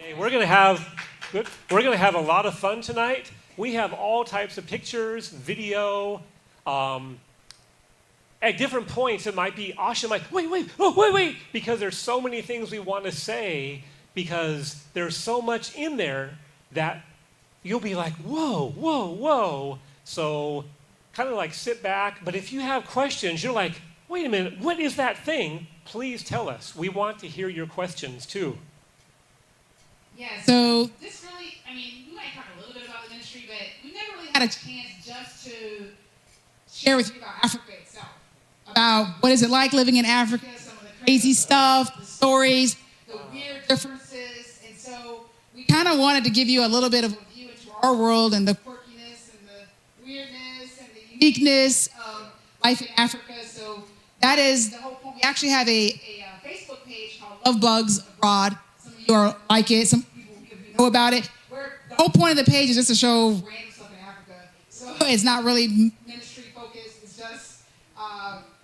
Hey, we're gonna have a lot of fun tonight. We have all types of pictures, video. At different points, it might be Asha might wait, because there's so many things we want to say because there's so much in there that you'll be like, whoa, whoa, whoa. So kind of like sit back. But if you have questions, you're like, wait a minute, what is that thing? Please tell us. We want to hear your questions too. Yeah, so this really, I mean, we might talk a little bit about the ministry, but we never really had a chance just to share with you about Africa itself. About what is it like living in Africa, some of the crazy stuff, the stories, the weird differences. And so we kind of wanted to give you a little bit of a view into our world and the quirkiness and the weirdness and the uniqueness of life in Africa. So that is the whole point. We actually have a Facebook page called Love Bugs Abroad. Some of you are like it. Some people know about it. The whole point of the page is just to show random stuff in Africa. So it's not really ministry focused. It's just,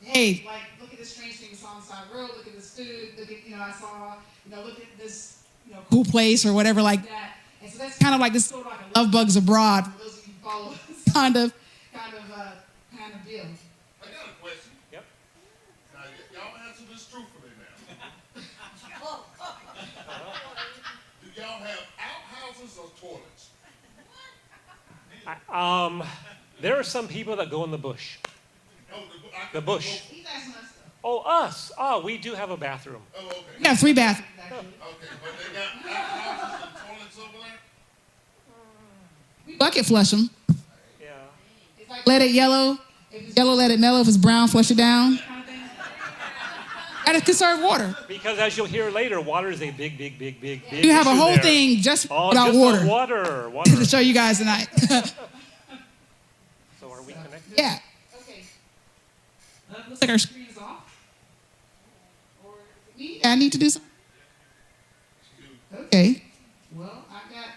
hey, like, look at this strange thing we saw on the side of the road. Look at this food. Look at, I saw, look at this, cool place or whatever like that. And so that's kind of like this sort of like a Love Bugs Abroad for those of you who follow us kind of deal. I got a question. Yep. Now, y'all answer this truthfully now. Do y'all have outhouses or toilets? There are some people that go in the bush. Oh, The bush. He's asking us stuff. Oh, us. Oh, we do have a bathroom. Oh, okay. We have 3 bathrooms, actually. Okay, but they got outhouses and toilets over there? We bucket flush them. Yeah. It's like, let it yellow. If it's yellow, let it mellow. If it's brown, flush it down. Gotta conserve water. Because as you'll hear later, water is a big You have a issue whole there. thing just Oh, about just water on water. to show you guys tonight. So are we connected? Yeah. Okay. Looks like our screen is off. Or me? I need to do something. Okay. Well, I've got.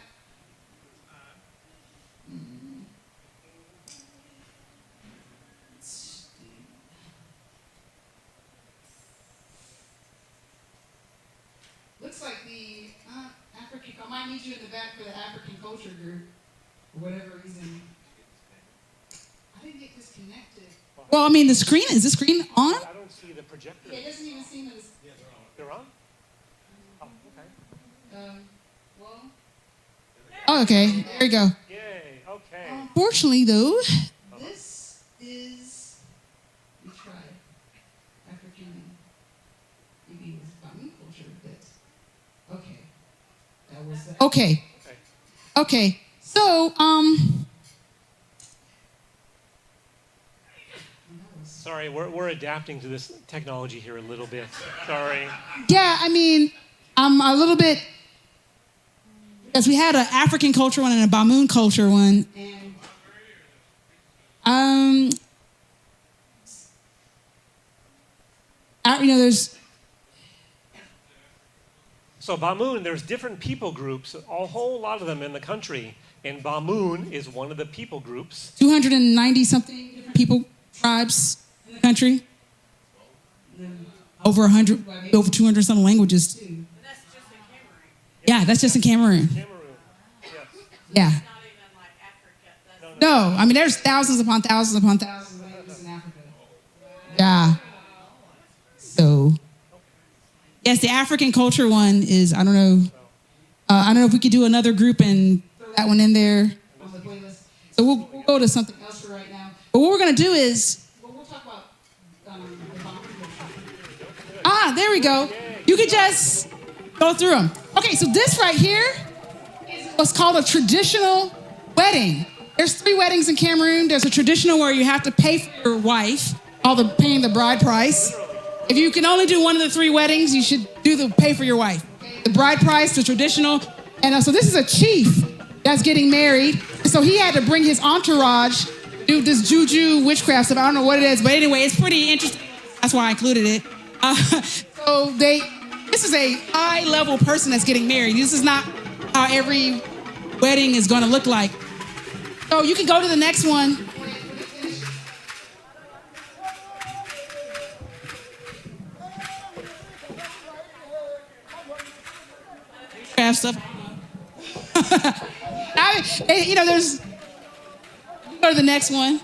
Looks like the African. I might need you in the back for the African culture group, for whatever reason. I didn't get disconnected. Well, I mean, is the screen on? I don't see the projector. Yeah, it doesn't even seem as. They're on? Oh, okay. Well. Oh, okay. There you go. Yay, okay. Unfortunately, though, this is. We tried African. Maybe it was Bami culture, but. Okay. That was. Okay. Okay. So, Sorry, we're adapting to this technology here a little bit. Sorry. yeah, I mean, I'm a little bit, because we had an African culture one and a Bamoon culture one. And, there's. So Bamoon, there's different people groups, a whole lot of them in the country. And Bamoon is one of the people groups. 290-something different people, tribes in the country. Over 100, over 200-some languages, too. But that's just in Cameroon. Yeah, that's just in Cameroon. Cameroon, yes. Yeah. It's not even like Africa. That's No, I mean, there's thousands upon thousands upon thousands of languages in Africa. Yeah. So, yes, the African culture one is, I don't know. I don't know if we could do another group and throw that one in there on the playlist. So we'll go to something else for right now. But what we're going to do is, we'll talk about there we go. You could just go through them. Okay, so this right here is what's called a traditional wedding. There's 3 weddings in Cameroon. There's a traditional where you have to pay for your wife, paying the bride price. If you can only do one of the 3 weddings, you should pay for your wife. The bride price, the traditional. And so this is a chief that's getting married. So he had to bring his entourage, do this juju witchcraft stuff. I don't know what it is, but anyway, it's pretty interesting. That's why I included it. This is a high-level person that's getting married. This is not how every wedding is going to look like. So you can go to the next one. Craft stuff. There's. Go to the next one.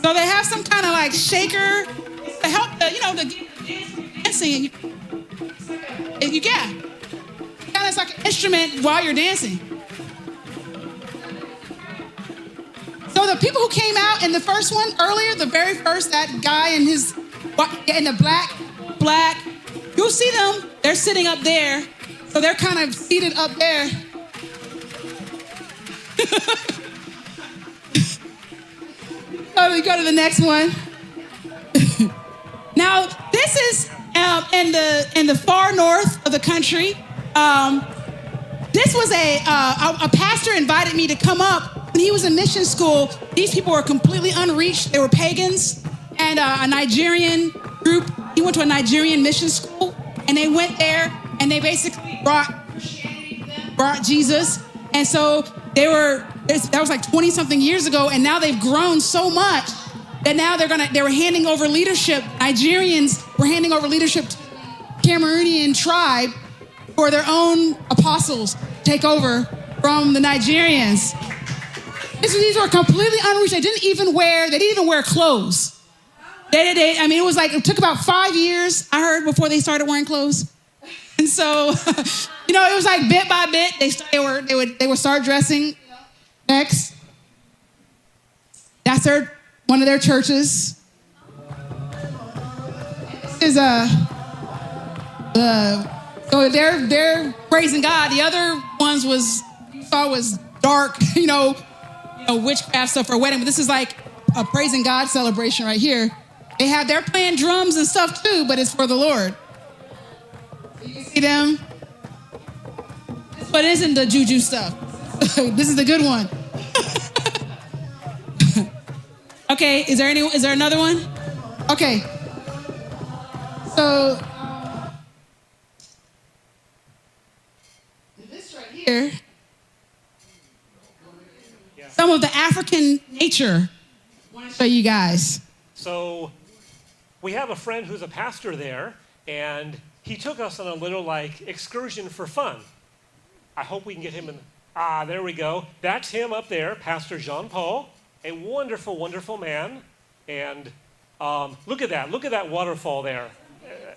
So they have some kind of like shaker to help the dancing. You get kind of like an instrument while you're dancing. So the people who came out in the first one earlier, the very first, that guy in the black, you'll see them. They're sitting up there, so they're kind of seated up there. So we go to the next one. Now this is in the far north of the country. This was a pastor invited me to come up. When he was in mission school, these people were completely unreached. They were pagans, and a Nigerian group. He went to a Nigerian mission school, and they went there, and they basically brought Jesus. And so that was like 20 something years ago, and now they've grown so much that now they were handing over leadership. Nigerians were handing over leadership to the Cameroonian tribe for their own apostles to take over from the Nigerians. These were completely unreached. They didn't even wear clothes. It was like, it took about 5 years, I heard, before they started wearing clothes. And so, it was like bit by bit, they would start dressing. Next. That's one of their churches. This is so they're praising God. The other ones was dark, witchcraft stuff for a wedding, but this is like a praising God celebration right here. They're playing drums and stuff too, but it's for the Lord. You can see them. But it isn't the juju stuff. This is the good one. Okay, is there another one? Okay. So this right here, some of the African nature. I want to show you guys. So we have a friend who's a pastor there, and he took us on a little excursion for fun. I hope we can get him in. There we go. That's him up there, Pastor Jean-Paul, a wonderful, wonderful man. And look at that waterfall there.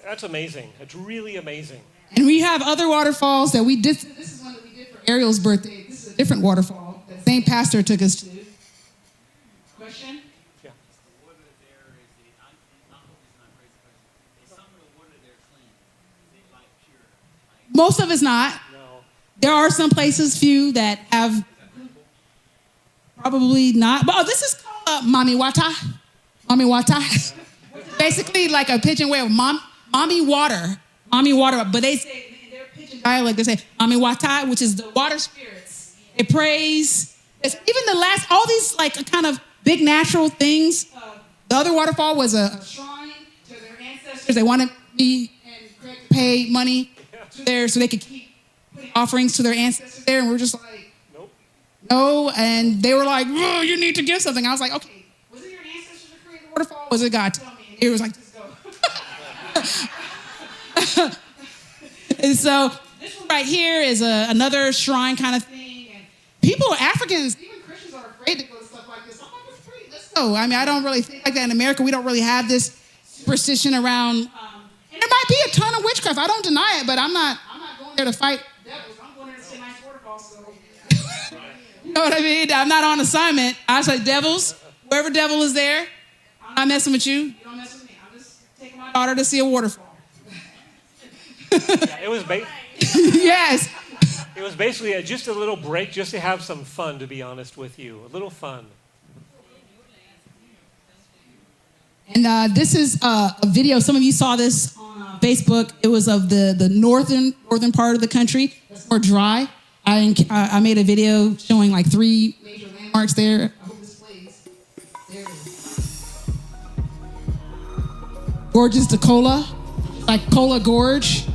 That's amazing. It's really amazing. And we have other waterfalls that we did. This is one that we did for Ariel's birthday. This is a different waterfall that the same pastor took us to. Question? Yeah. The water there is not crazy question. Is some of the water there clean? Is it pure? Most of it's not. No. There are some places, few, that have probably not. But this is called Mami Wata. Mami Wata. Basically like a pidgin way of mommy water. Mommy water. But they say, in their pidgin dialect, they say Mami Wata, which is the water spirits. They praise. All these kind of big natural things. The other waterfall was a shrine to their ancestors. They wanted me and Craig to pay money there so they could keep putting offerings to their ancestors there. And we're just like, Nope. no. And they were like, oh, you need to give something. I was like, okay, was it your ancestors that created the waterfall? Was it God? Tell me. And it was like, just go. And so this one right here is another shrine kind of thing. And people, Africans, even Christians, are afraid to go to stuff like this. I'm like, it's free. Let's go. I don't really think like that in America. We don't really have this superstition around. And there might be a ton of witchcraft. I don't deny it, but I'm not going there to fight devils. I'm going there to see a nice waterfall. So, you know what I mean? I'm not on assignment. I say devils, wherever devil is there, I'm not messing with you. You don't mess with me. I'm just taking my daughter to see a waterfall. Yeah, it was Yes. It was basically just a little break just to have some fun, to be honest with you. A little fun. And this is a video. Some of you saw this on Facebook. It was of the northern part of the country. It's more dry. I made a video showing 3 major landmarks there. I hope this plays. There it is. Gorgeous Decola, like Cola Gorge.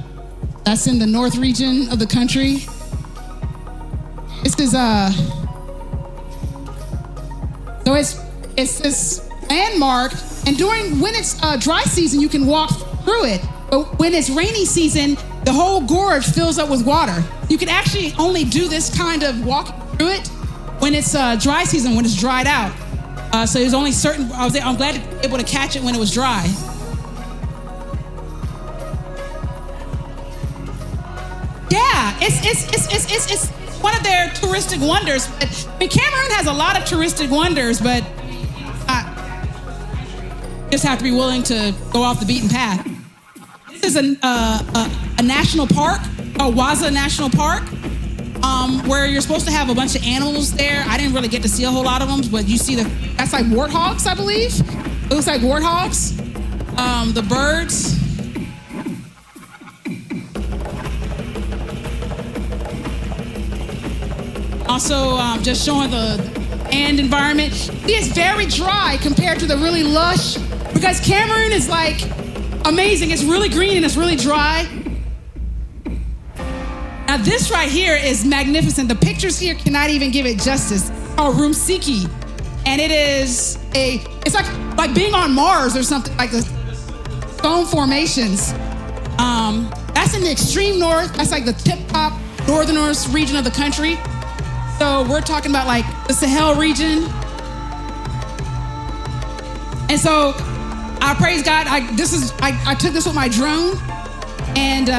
That's in the north region of the country. This is so it's this landmark, and when it's dry season, you can walk through it. But when it's rainy season, the whole gorge fills up with water. You can actually only do this kind of walk through it when it's dry season, when it's dried out. So there's only certain, I'm glad to be able to catch it when it was dry. Yeah, it's one of their touristic wonders. But, I mean, Cameroon has a lot of touristic wonders, but you just have to be willing to go off the beaten path. This is a national park, Waza National Park, where you're supposed to have a bunch of animals there. I didn't really get to see a whole lot of them, but you see that's like warthogs, I believe. It looks like warthogs. The birds. Also, just showing the land environment. See, it's very dry compared to the really lush, because Cameroon is like amazing. It's really green and it's really dry. Now this right here is magnificent. The pictures here cannot even give it justice. It's called Rumsiki. And it's like being on Mars or something, like the stone formations. That's in the extreme north. That's like the tip-top northernmost region of the country. So we're talking about like the Sahel region. And so I praise God. I took this with my drone, and